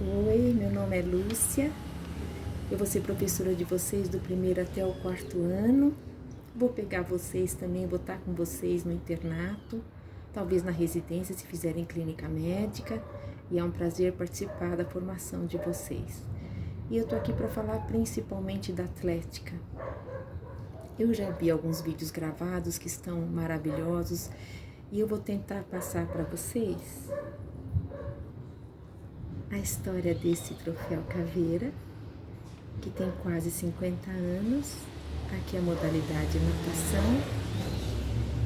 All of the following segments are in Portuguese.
Oi, meu nome é Lúcia, eu vou ser professora de vocês do primeiro até o quarto ano. Vou pegar vocês também, vou estar com vocês no internato, talvez na residência se fizerem clínica médica, e é um prazer participar da formação de vocês. E eu tô aqui para falar principalmente da atlética. Eu já vi alguns vídeos gravados que estão maravilhosos e eu vou tentar passar para vocês a história desse troféu Caveira, que tem quase 50 anos. Aqui a modalidade natação,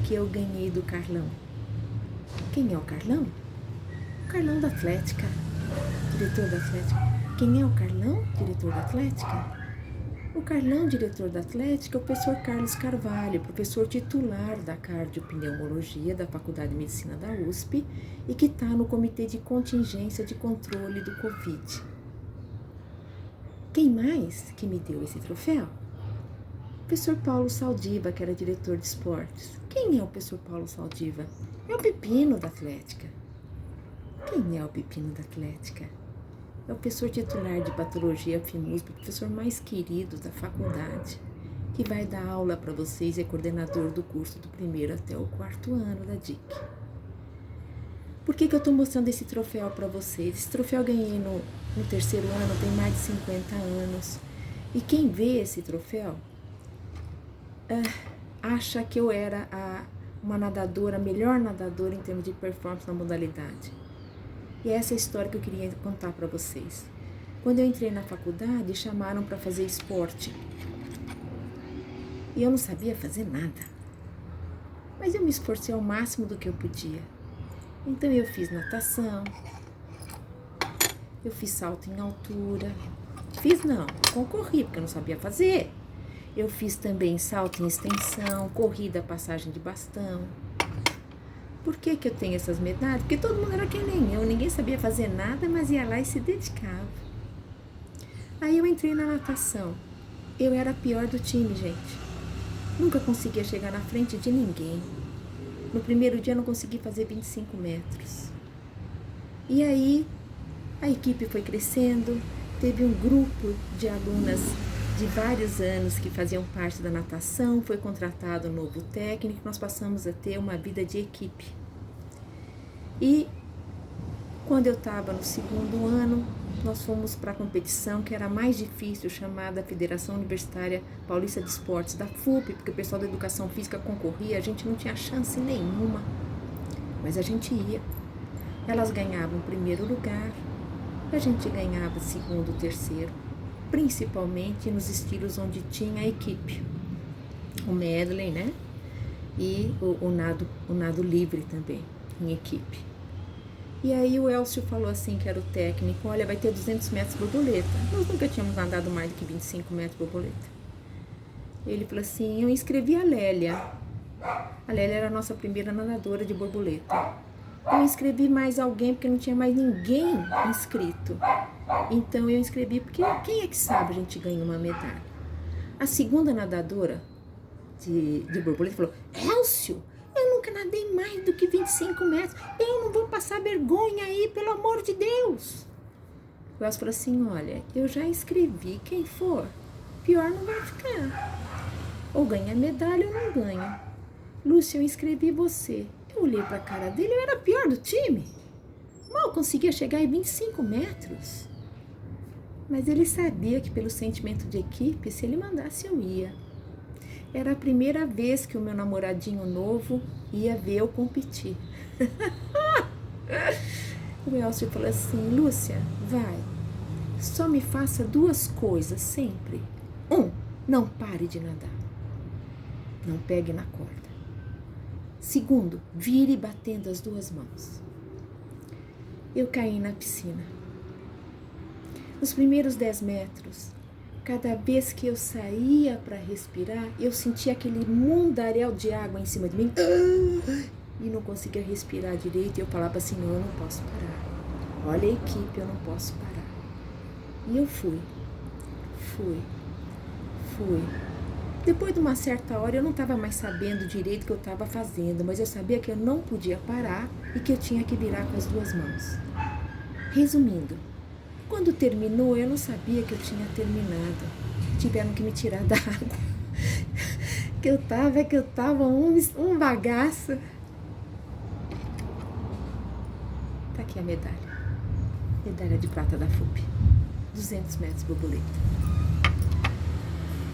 que eu ganhei do Carlão. Quem é o Carlão? O Carlão da Atlética, diretor da Atlética. Quem é o Carlão, diretor da Atlética? O Carlão, diretor da Atlética, é o professor Carlos Carvalho, professor titular da Cardiopneumologia da Faculdade de Medicina da USP e que está no Comitê de Contingência de Controle do Covid. Quem mais que me deu esse troféu? O professor Paulo Saldiva, que era diretor de esportes. Quem é o professor Paulo Saldiva? É o pepino da Atlética. Quem é o pepino da Atlética? É o professor titular de patologia FIMUSP, o professor mais querido da faculdade, que vai dar aula para vocês e é coordenador do curso do primeiro até o quarto ano da DIC. Por que eu estou mostrando esse troféu para vocês? Esse troféu eu ganhei no terceiro ano, tem mais de 50 anos. E quem vê esse troféu acha que eu era uma nadadora, a melhor nadadora em termos de performance na modalidade. E essa é a história que eu queria contar para vocês. Quando eu entrei na faculdade, chamaram para fazer esporte. E eu não sabia fazer nada. Mas eu me esforcei ao máximo do que eu podia. Então eu fiz natação, eu fiz salto em altura. Concorri, porque eu não sabia fazer. Eu fiz também salto em extensão, corrida, passagem de bastão. Por que eu tenho essas medalhas? Porque todo mundo era que nem eu, ninguém sabia fazer nada, mas ia lá e se dedicava. Aí eu entrei na natação. Eu era a pior do time, gente. Nunca conseguia chegar na frente de ninguém. No primeiro dia eu não consegui fazer 25 metros. E aí a equipe foi crescendo, teve um grupo de alunas de vários anos que faziam parte da natação, foi contratado um novo técnico, nós passamos a ter uma vida de equipe. E quando eu estava no segundo ano, nós fomos para a competição que era mais difícil, chamada Federação Universitária Paulista de Esportes, da FUP, porque o pessoal da educação física concorria, a gente não tinha chance nenhuma, mas a gente ia. Elas ganhavam primeiro lugar, a gente ganhava segundo, terceiro, principalmente nos estilos onde tinha a equipe, o medley, né? E o nado livre também, em equipe. E aí o Elcio falou assim, que era o técnico, olha, vai ter 200 metros borboleta. Nós nunca tínhamos nadado mais do que 25 metros borboleta. Ele falou assim, eu inscrevi a Lélia. A Lélia era a nossa primeira nadadora de borboleta. Eu inscrevi mais alguém, porque não tinha mais ninguém inscrito. Então eu inscrevi, porque quem é que sabe a gente ganha uma medalha? A segunda nadadora de borboleta falou, Elcio, eu nunca nadei mais do que 25 metros, eu não vou passar vergonha aí, pelo amor de Deus. O Elcio falou assim, olha, eu já inscrevi, quem for, pior não vai ficar. Ou ganha medalha ou não ganha. Lúcia, eu inscrevi você. Eu olhei pra cara dele, eu era a pior do time. Mal conseguia chegar em 25 metros. Mas ele sabia que pelo sentimento de equipe, se ele mandasse eu ia. Era a primeira vez que o meu namoradinho novo ia ver eu competir. O Elcio falou assim, Lúcia, vai, só me faça 2 coisas sempre. 1, não pare de nadar. Não pegue na corda. 2, vire batendo as 2 mãos. Eu caí na piscina. Nos primeiros 10 metros, cada vez que eu saía para respirar, eu sentia aquele mundaréu de água em cima de mim e não conseguia respirar direito. E eu falava assim, não, eu não posso parar. Olha a equipe, eu não posso parar. E eu fui. Depois de uma certa hora, eu não estava mais sabendo direito o que eu estava fazendo, mas eu sabia que eu não podia parar e que eu tinha que virar com as 2 mãos. Resumindo, Quando terminou, eu não sabia que eu tinha terminado. Tiveram que me tirar da água. Que eu tava um bagaço. Tá aqui a medalha. Medalha de prata da FUP. 200 metros borboleta.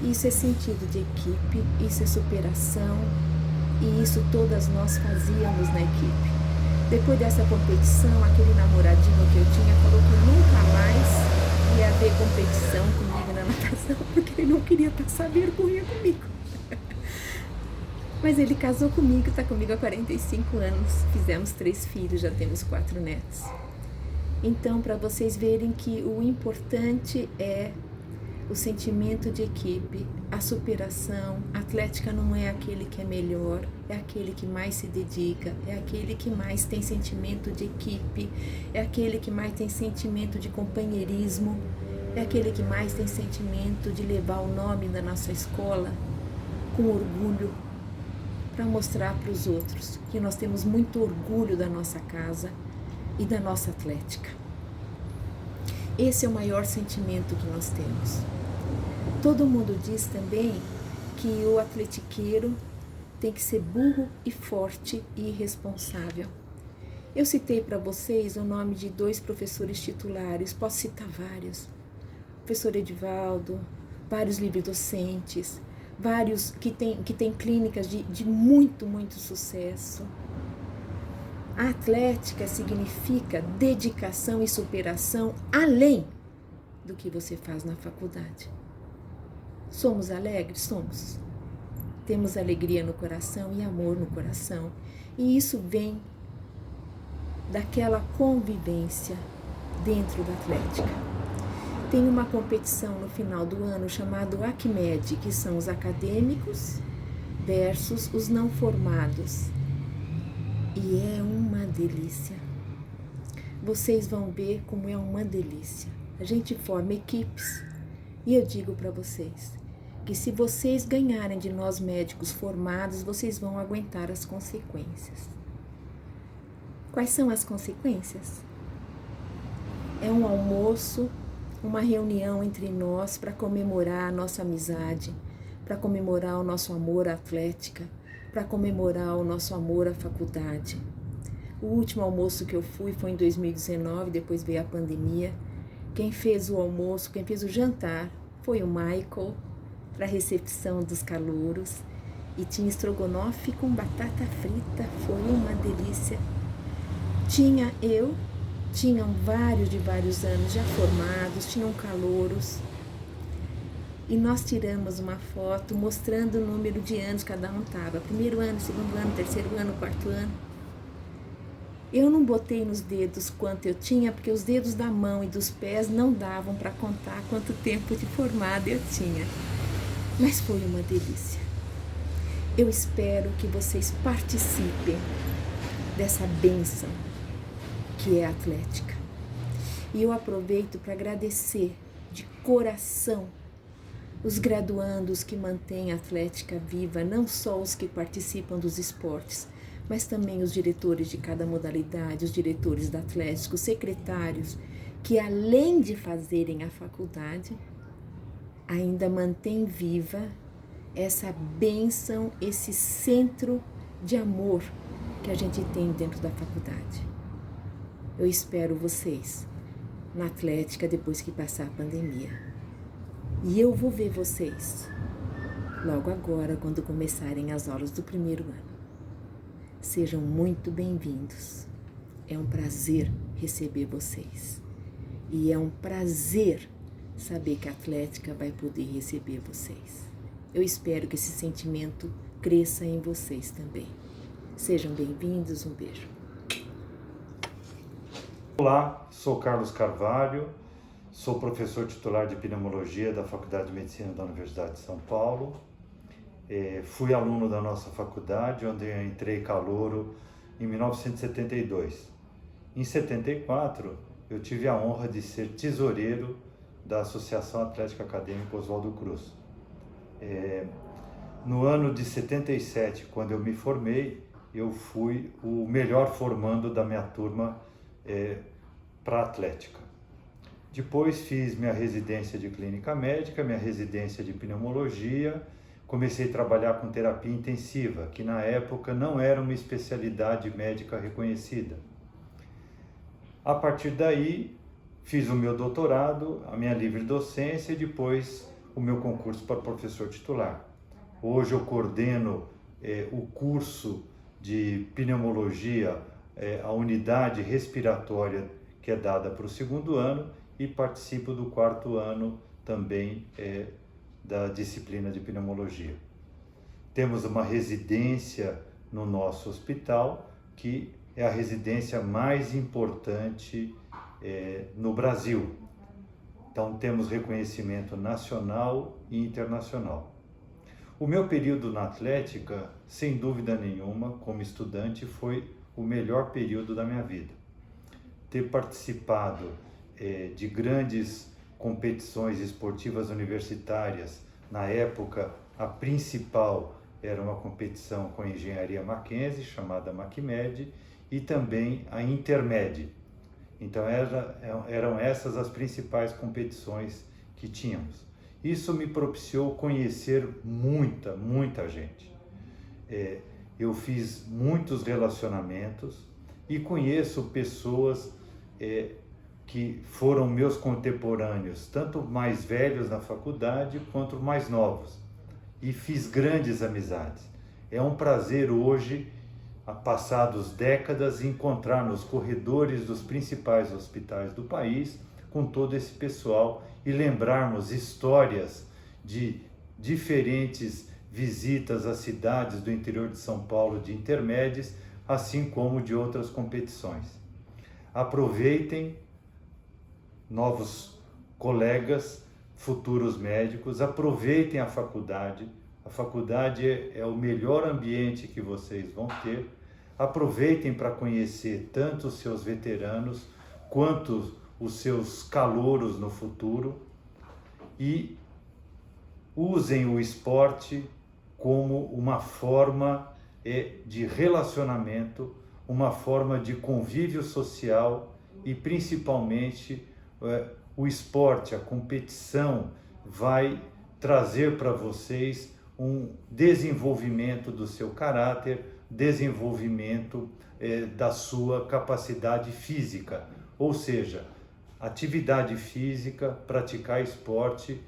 Isso é sentido de equipe, isso é superação, e isso todas nós fazíamos na equipe. Depois dessa competição, aquele namoradinho que eu tinha falou que nunca mais ia haver competição comigo na natação, porque ele não queria passar vergonha comigo. Mas ele casou comigo, está comigo há 45 anos, fizemos 3 filhos, já temos 4 netos. Então, para vocês verem que o importante é o sentimento de equipe, a superação. A atlética não é aquele que é melhor, é aquele que mais se dedica, é aquele que mais tem sentimento de equipe, é aquele que mais tem sentimento de companheirismo, é aquele que mais tem sentimento de levar o nome da nossa escola com orgulho, para mostrar para os outros que nós temos muito orgulho da nossa casa e da nossa atlética. Esse é o maior sentimento que nós temos. Todo mundo diz também que o atletiqueiro tem que ser burro e forte e irresponsável. Eu citei para vocês o nome de 2 professores titulares, posso citar vários. O professor Edivaldo, vários livre-docentes, vários que têm clínicas de muito, muito sucesso. A atlética significa dedicação e superação além do que você faz na faculdade. Somos alegres? Somos. Temos alegria no coração e amor no coração. E isso vem daquela convivência dentro da atlética. Tem uma competição no final do ano chamada ACMED, que são os acadêmicos versus os não formados. E é uma delícia. Vocês vão ver como é uma delícia. A gente forma equipes e eu digo para vocês que se vocês ganharem de nós médicos formados, vocês vão aguentar as consequências. Quais são as consequências? É um almoço, uma reunião entre nós para comemorar a nossa amizade, para comemorar o nosso amor à atlética, para comemorar o nosso amor à faculdade. O último almoço que eu fui foi em 2019, depois veio a pandemia. Quem fez o almoço, quem fez o jantar foi o Michael, para a recepção dos calouros. E tinha estrogonofe com batata frita, foi uma delícia. Tinham vários de vários anos já formados, tinham calouros. E nós tiramos uma foto mostrando o número de anos cada um estava. 1º ano, 2º ano, 3º ano, 4º ano. Eu não botei nos dedos quanto eu tinha, porque os dedos da mão e dos pés não davam para contar quanto tempo de formada eu tinha. Mas foi uma delícia. Eu espero que vocês participem dessa bênção que é a atlética. E eu aproveito para agradecer de coração os graduandos que mantêm a atlética viva, não só os que participam dos esportes, mas também os diretores de cada modalidade, os diretores da atlética, os secretários, que além de fazerem a faculdade, ainda mantêm viva essa bênção, esse centro de amor que a gente tem dentro da faculdade. Eu espero vocês na atlética depois que passar a pandemia. E eu vou ver vocês logo agora, quando começarem as aulas do 1º ano. Sejam muito bem-vindos. É um prazer receber vocês. E é um prazer saber que a atlética vai poder receber vocês. Eu espero que esse sentimento cresça em vocês também. Sejam bem-vindos, um beijo. Olá, sou Carlos Carvalho, sou professor titular de pneumologia da Faculdade de Medicina da Universidade de São Paulo. Fui aluno da nossa faculdade, onde eu entrei calouro em 1972. Em 74, eu tive a honra de ser tesoureiro da Associação Atlética Acadêmica Oswaldo Cruz. No ano de 77, quando eu me formei, eu fui o melhor formando da minha turma para a atlética. Depois fiz minha residência de clínica médica, minha residência de pneumologia, comecei a trabalhar com terapia intensiva, que na época não era uma especialidade médica reconhecida. A partir daí, fiz o meu doutorado, a minha livre docência e depois o meu concurso para professor titular. Hoje eu coordeno o curso de pneumologia, a unidade respiratória que é dada para o 2º ano, e participo do 4º ano também da disciplina de pneumologia. Temos uma residência no nosso hospital, que é a residência mais importante no Brasil. Então temos reconhecimento nacional e internacional. O meu período na Atlética, sem dúvida nenhuma, como estudante, foi o melhor período da minha vida. Ter participado de grandes competições esportivas universitárias, na época a principal era uma competição com a engenharia Mackenzie, chamada Macmed, e também a Intermed. Então eram essas as principais competições que tínhamos. Isso me propiciou conhecer muita gente. Eu fiz muitos relacionamentos e conheço pessoas que foram meus contemporâneos, tanto mais velhos na faculdade quanto mais novos. E fiz grandes amizades. É um prazer hoje, passados décadas, encontrar nos corredores dos principais hospitais do país com todo esse pessoal e lembrarmos histórias de diferentes visitas às cidades do interior de São Paulo de Intermédios, assim como de outras competições. Aproveitem, novos colegas, futuros médicos, aproveitem a faculdade. A faculdade é o melhor ambiente que vocês vão ter. Aproveitem para conhecer tanto os seus veteranos quanto os seus calouros no futuro e usem o esporte como uma forma de relacionamento, uma forma de convívio social e principalmente o esporte, a competição vai trazer para vocês um desenvolvimento do seu caráter, desenvolvimento da sua capacidade física, ou seja, atividade física, praticar esporte,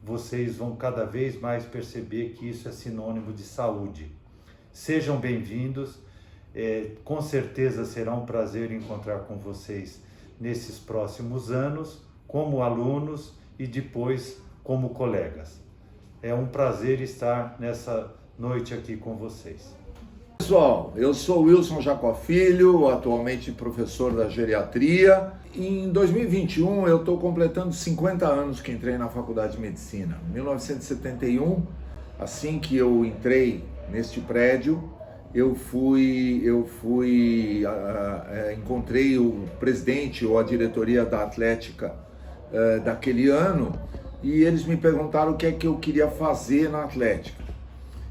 vocês vão cada vez mais perceber que isso é sinônimo de saúde. Sejam bem-vindos, com certeza será um prazer encontrar com vocês nesses próximos anos, como alunos e depois como colegas. É um prazer estar nessa noite aqui com vocês. Pessoal, eu sou Wilson Jacó Filho, atualmente professor da geriatria. Em 2021 eu estou completando 50 anos que entrei na Faculdade de Medicina. Em 1971, assim que eu entrei neste prédio, encontrei o presidente ou a diretoria da Atlética daquele ano e eles me perguntaram o que é que eu queria fazer na Atlética.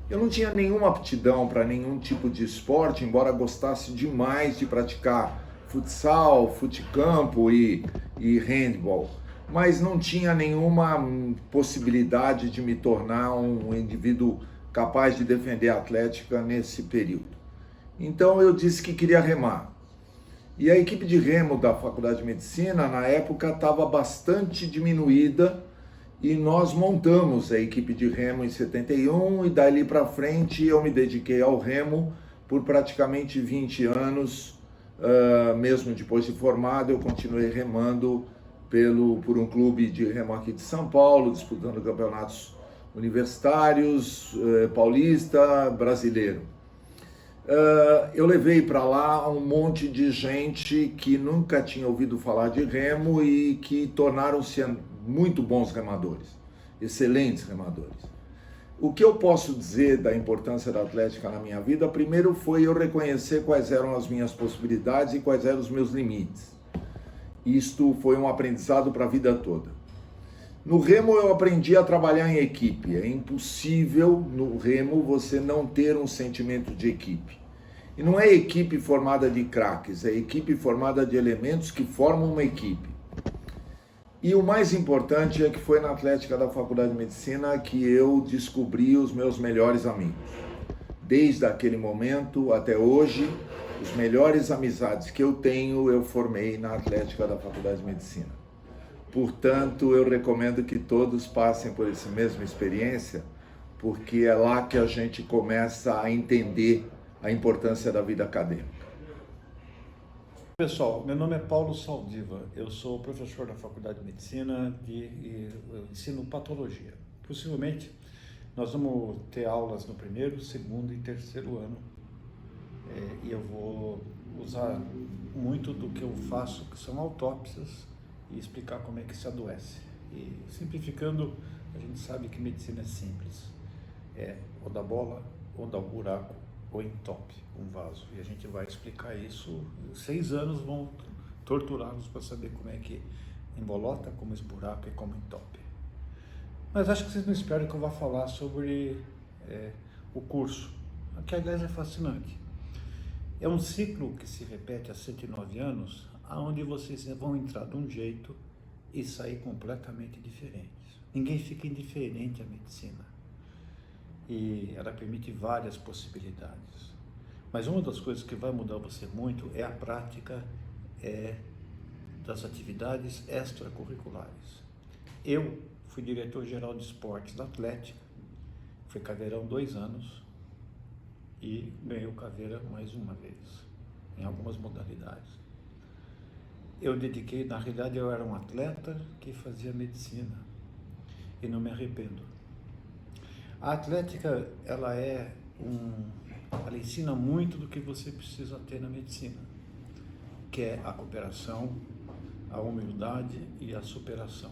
Eu não tinha nenhuma aptidão para nenhum tipo de esporte, embora gostasse demais de praticar futsal, futecampo e handball, mas não tinha nenhuma possibilidade de me tornar um indivíduo capaz de defender a Atlética nesse período. Então eu disse que queria remar. E a equipe de remo da Faculdade de Medicina, na época, estava bastante diminuída e nós montamos a equipe de remo em 71 e dali para frente eu me dediquei ao remo por praticamente 20 anos. Mesmo depois de formado, eu continuei remando por um clube de remo aqui de São Paulo, disputando campeonatos universitários, paulista, brasileiro. Eu levei para lá um monte de gente que nunca tinha ouvido falar de remo e que tornaram-se muito bons remadores, excelentes remadores. O que eu posso dizer da importância da Atlética na minha vida, primeiro foi eu reconhecer quais eram as minhas possibilidades e quais eram os meus limites. Isto foi um aprendizado para a vida toda. No remo eu aprendi a trabalhar em equipe. É impossível no remo você não ter um sentimento de equipe. E não é equipe formada de craques, é equipe formada de elementos que formam uma equipe. E o mais importante é que foi na Atlética da Faculdade de Medicina que eu descobri os meus melhores amigos. Desde aquele momento até hoje, os melhores amizades que eu tenho, eu formei na Atlética da Faculdade de Medicina. Portanto, eu recomendo que todos passem por essa mesma experiência, porque é lá que a gente começa a entender a importância da vida acadêmica. Pessoal, meu nome é Paulo Saldiva, eu sou professor da Faculdade de Medicina e eu ensino patologia. Possivelmente nós vamos ter aulas no primeiro, segundo e terceiro ano e eu vou usar muito do que eu faço, que são autópsias, e explicar como é que se adoece. E simplificando, a gente sabe que medicina é simples, ou dá bola, ou dá um buraco, ou entope um vaso. E a gente vai explicar isso. 6 anos vão torturá-los para saber como é que embolota, como esburaca e como entope. Mas acho que vocês não esperam que eu vá falar sobre o curso, que aliás é fascinante. É um ciclo que se repete há 109 anos, onde vocês vão entrar de um jeito e sair completamente diferentes. Ninguém fica indiferente à medicina. E ela permite várias possibilidades. Mas uma das coisas que vai mudar você muito é a prática das atividades extracurriculares. Eu fui diretor-geral de esportes da Atlética, fui caveirão 2 anos e ganhei o caveira mais uma vez, em algumas modalidades. Eu dediquei, na realidade eu era um atleta que fazia medicina e não me arrependo. A Atlética, ela ensina muito do que você precisa ter na medicina, que é a cooperação, a humildade e a superação.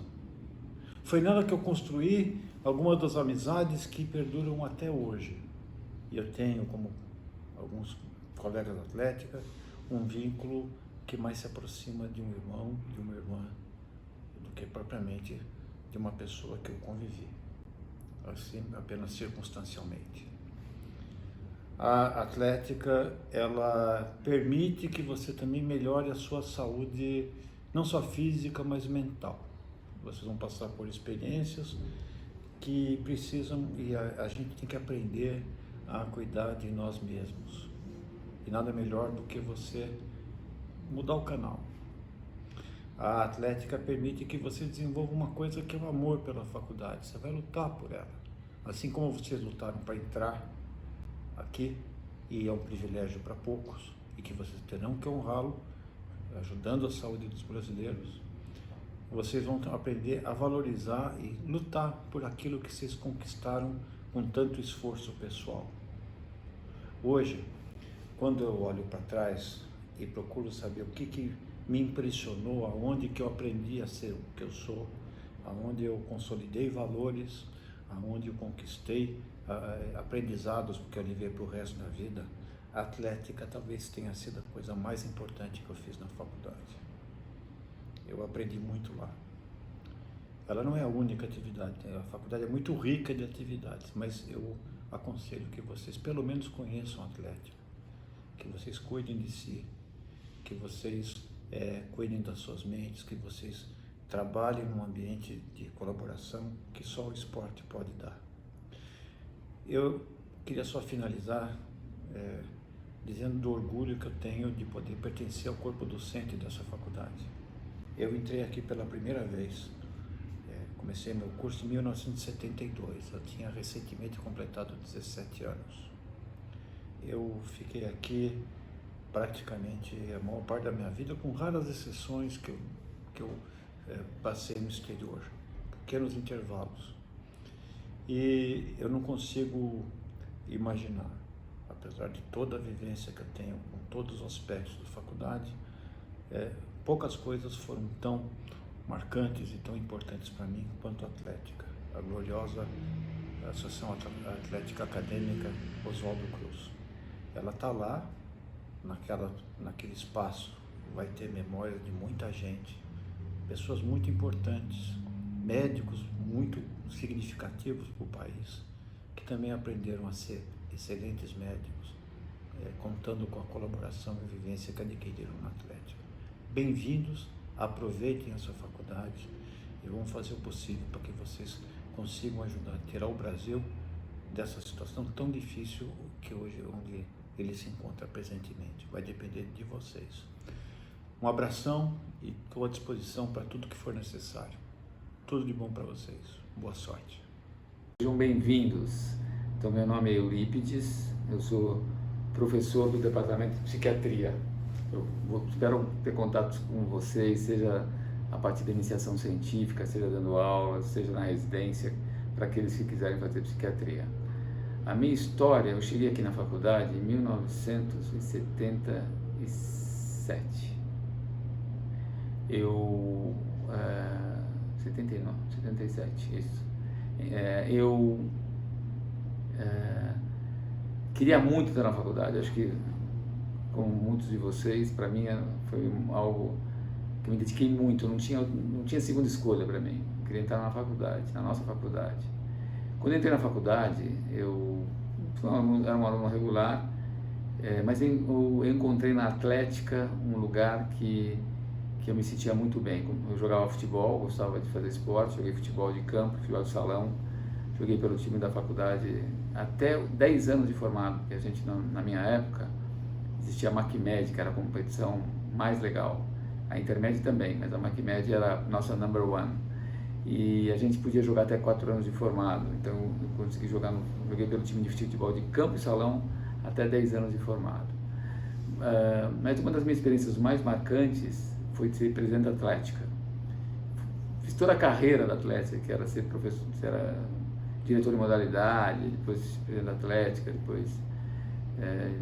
Foi nela que eu construí algumas das amizades que perduram até hoje. E eu tenho, como alguns colegas da Atlética, um vínculo que mais se aproxima de um irmão, de uma irmã, do que propriamente de uma pessoa que eu convivi, assim, apenas circunstancialmente. A Atlética, ela permite que você também melhore a sua saúde, não só física, mas mental. Vocês vão passar por experiências que precisam, e a gente tem que aprender a cuidar de nós mesmos. E nada melhor do que você mudar o canal. A Atlética permite que você desenvolva uma coisa que é o amor pela faculdade. Você vai lutar por ela. Assim como vocês lutaram para entrar aqui, e é um privilégio para poucos, e que vocês terão que honrá-lo, ajudando a saúde dos brasileiros, vocês vão aprender a valorizar e lutar por aquilo que vocês conquistaram com tanto esforço pessoal. Hoje, quando eu olho para trás e procuro saber o que me impressionou, aonde que eu aprendi a ser o que eu sou, aonde eu consolidei valores, aonde eu conquistei aprendizados que eu levei para o resto da vida, a Atlética talvez tenha sido a coisa mais importante que eu fiz na faculdade. Eu aprendi muito lá. Ela não é a única atividade, a faculdade é muito rica de atividades, mas eu aconselho que vocês pelo menos conheçam a Atlética, que vocês cuidem de si, que vocês cuidem das suas mentes, que vocês trabalhem num ambiente de colaboração que só o esporte pode dar. Eu queria só finalizar dizendo do orgulho que eu tenho de poder pertencer ao corpo docente dessa faculdade. Eu entrei aqui pela primeira vez, comecei meu curso em 1972, eu tinha recentemente completado 17 anos. Eu fiquei aqui praticamente a maior parte da minha vida, com raras exceções que eu passei no exterior, pequenos intervalos. E eu não consigo imaginar, apesar de toda a vivência que eu tenho com todos os aspectos da faculdade, poucas coisas foram tão marcantes e tão importantes para mim quanto a Atlética, a gloriosa Associação Atlética Acadêmica Oswaldo Cruz. Ela está lá, naquele espaço, vai ter memória de muita gente, pessoas muito importantes, médicos muito significativos para o país, que também aprenderam a ser excelentes médicos, contando com a colaboração e vivência que adquiriram na Atlética. Bem-vindos aproveitem a sua faculdade e vamos fazer o possível para que vocês consigam ajudar a tirar o Brasil dessa situação tão difícil que hoje onde ele se encontra presentemente. Vai depender de vocês. Um abração e estou à disposição para tudo que for necessário. Tudo de bom para vocês. Boa sorte. Sejam bem-vindos. Então, meu nome é Eurípides, eu sou professor do Departamento de Psiquiatria. Espero ter contato com vocês, seja a partir da iniciação científica, seja dando aulas, seja na residência, para aqueles que quiserem fazer psiquiatria. A minha história, eu cheguei aqui na faculdade em 1977. 77, isso. Eu queria muito estar na faculdade, acho que, como muitos de vocês, para mim foi algo que eu me dediquei muito, eu não tinha segunda escolha para mim, eu queria entrar na faculdade, na nossa faculdade. Quando eu entrei na faculdade, eu era um aluno regular, mas eu encontrei na atlética um lugar que eu me sentia muito bem. Eu jogava futebol, gostava de fazer esporte, joguei futebol de campo, futebol de salão, joguei pelo time da faculdade até 10 anos de formado, porque a gente, na minha época, existia a MacMed, que era a competição mais legal. A Intermed também, mas a MacMed era a nossa number one. E a gente podia jogar até 4 anos de formado, então eu consegui joguei pelo time de futebol de campo e salão até 10 anos de formado. Mas uma das minhas experiências mais marcantes foi ser presidente da Atlética. Fiz toda a carreira da Atlética, que era ser professor, era diretor de modalidade, depois presidente da Atlética, depois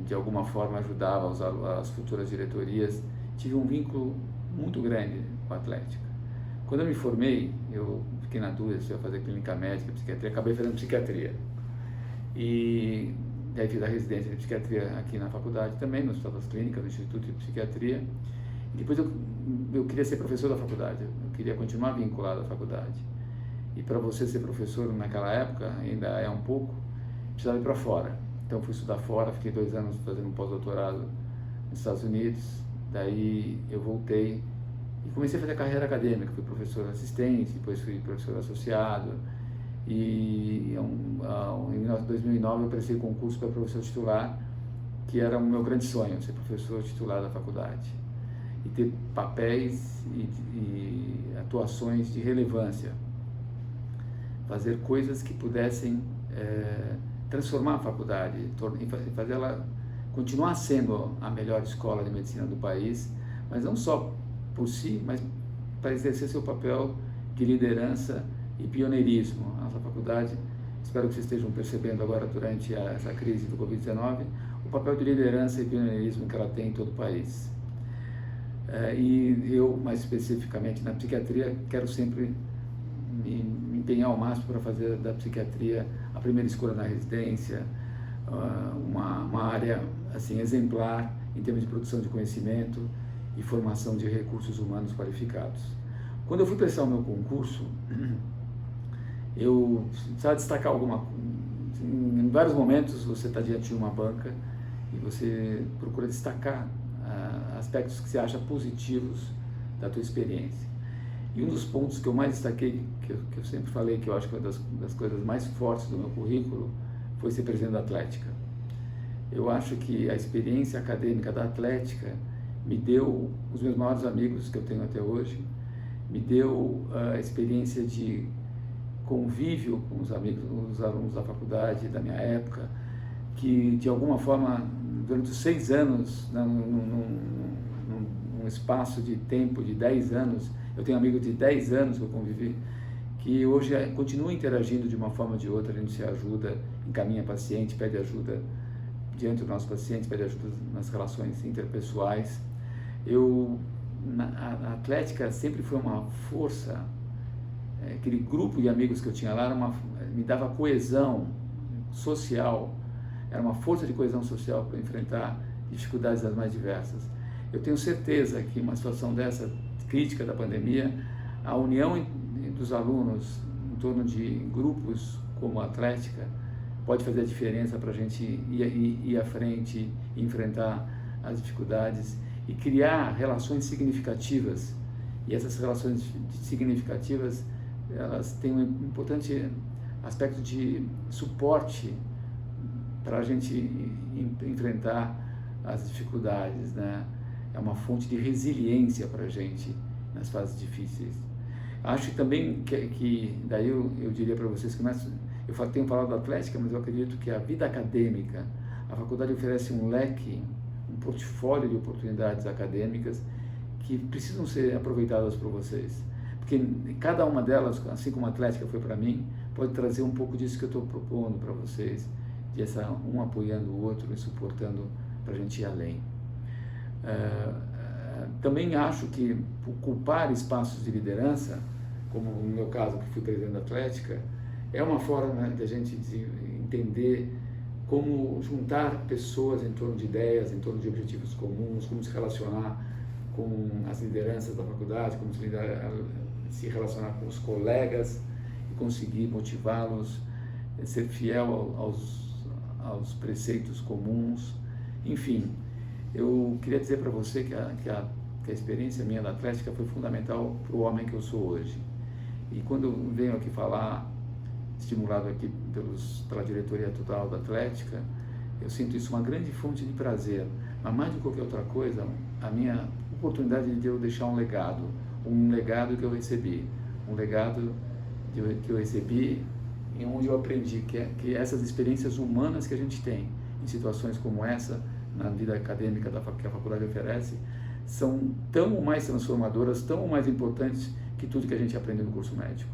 de alguma forma ajudava as futuras diretorias. Tive um vínculo muito grande com a Atlética. Quando eu me formei, eu fiquei na dúvida se eu ia fazer clínica médica, psiquiatria, acabei fazendo psiquiatria. E daí fiz a residência de psiquiatria aqui na faculdade também, no Hospital das Clínicas, no Instituto de Psiquiatria. E depois eu queria ser professor da faculdade, eu queria continuar vinculado à faculdade. E para você ser professor naquela época, ainda é um pouco, precisava ir para fora. Então fui estudar fora, fiquei 2 anos fazendo um pós-doutorado nos Estados Unidos. Daí eu voltei e comecei a fazer carreira acadêmica, fui professor assistente, depois fui professor associado. E em 2009 eu prestei concurso para professor titular, que era o meu grande sonho, ser professor titular da faculdade. E ter papéis e atuações de relevância. Fazer coisas que pudessem transformar a faculdade, fazer ela continuar sendo a melhor escola de medicina do país, mas não só por si, mas para exercer seu papel de liderança e pioneirismo. A nossa faculdade, espero que vocês estejam percebendo agora durante essa crise do Covid-19, o papel de liderança e pioneirismo que ela tem em todo o país. E eu, mais especificamente na psiquiatria, quero sempre me empenhar ao máximo para fazer da psiquiatria a primeira escolha na residência, uma área assim, exemplar em termos de produção de conhecimento e formação de recursos humanos qualificados. Quando eu fui prestar o meu concurso, eu precisava destacar em vários momentos você está diante de uma banca e você procura destacar aspectos que você acha positivos da tua experiência. E um dos pontos que eu mais destaquei, que eu sempre falei que eu acho que é uma das coisas mais fortes do meu currículo, foi ser presidente da Atlética. Eu acho que a experiência acadêmica da Atlética me deu os meus maiores amigos que eu tenho até hoje, me deu a experiência de convívio com os amigos, os alunos da faculdade da minha época, que de alguma forma, durante os 6 anos, num espaço de tempo de 10 anos, eu tenho amigos de 10 anos que eu convivi, que hoje continuam interagindo de uma forma ou de outra, a gente se ajuda, encaminha paciente, pede ajuda diante do nosso paciente, pede ajuda nas relações interpessoais. A Atlética sempre foi uma força, aquele grupo de amigos que eu tinha lá me dava coesão social, era uma força de coesão social para enfrentar dificuldades das mais diversas. Eu tenho certeza que uma situação dessa, crítica da pandemia, a união dos alunos em torno de grupos como a Atlética pode fazer a diferença para a gente ir à frente, enfrentar as dificuldades e criar relações significativas E essas relações significativas, elas têm um importante aspecto de suporte para a gente enfrentar as dificuldades, né? É uma fonte de resiliência para a gente nas fases difíceis. Acho também que daí eu diria para vocês que eu tenho falado da Atlética, mas eu acredito que a vida acadêmica, a faculdade oferece um leque, um portfólio de oportunidades acadêmicas que precisam ser aproveitadas por vocês. Porque cada uma delas, assim como a Atlética foi para mim, pode trazer um pouco disso que eu estou propondo para vocês, de um apoiando o outro e suportando para a gente ir além. Também acho que ocupar espaços de liderança, como no meu caso, que fui presidente da Atlética, é uma forma de a gente entender como juntar pessoas em torno de ideias, em torno de objetivos comuns, como se relacionar com as lideranças da faculdade, como se relacionar com os colegas e conseguir motivá-los, ser fiel aos preceitos comuns. Enfim, eu queria dizer para você que a experiência minha da Atlética foi fundamental para o homem que eu sou hoje. E quando eu venho aqui falar, estimulado aqui pela diretoria total da Atlética, eu sinto isso uma grande fonte de prazer. Mas mais de qualquer outra coisa, a minha oportunidade de eu deixar um legado que eu recebi, um legado que eu recebi em onde eu aprendi que essas experiências humanas que a gente tem em situações como essa, na vida acadêmica que a faculdade oferece, são tão mais transformadoras, tão mais importantes que tudo que a gente aprende no curso médico.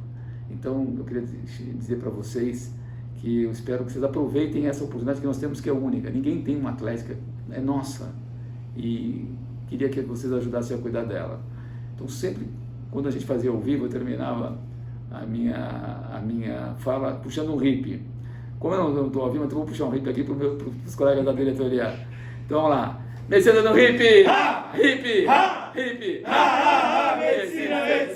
Então, eu queria dizer para vocês que eu espero que vocês aproveitem essa oportunidade que nós temos, que é única. Ninguém tem uma Atlética, é nossa. E queria que vocês ajudassem a cuidar dela. Então, sempre, quando a gente fazia ao vivo, eu terminava a minha fala puxando um hippie. Como eu não estou ao vivo, então vou puxar um hippie aqui para os colegas da diretoria. Então, vamos lá. Medicina no hippie! Hippie! Hippie! Medicina!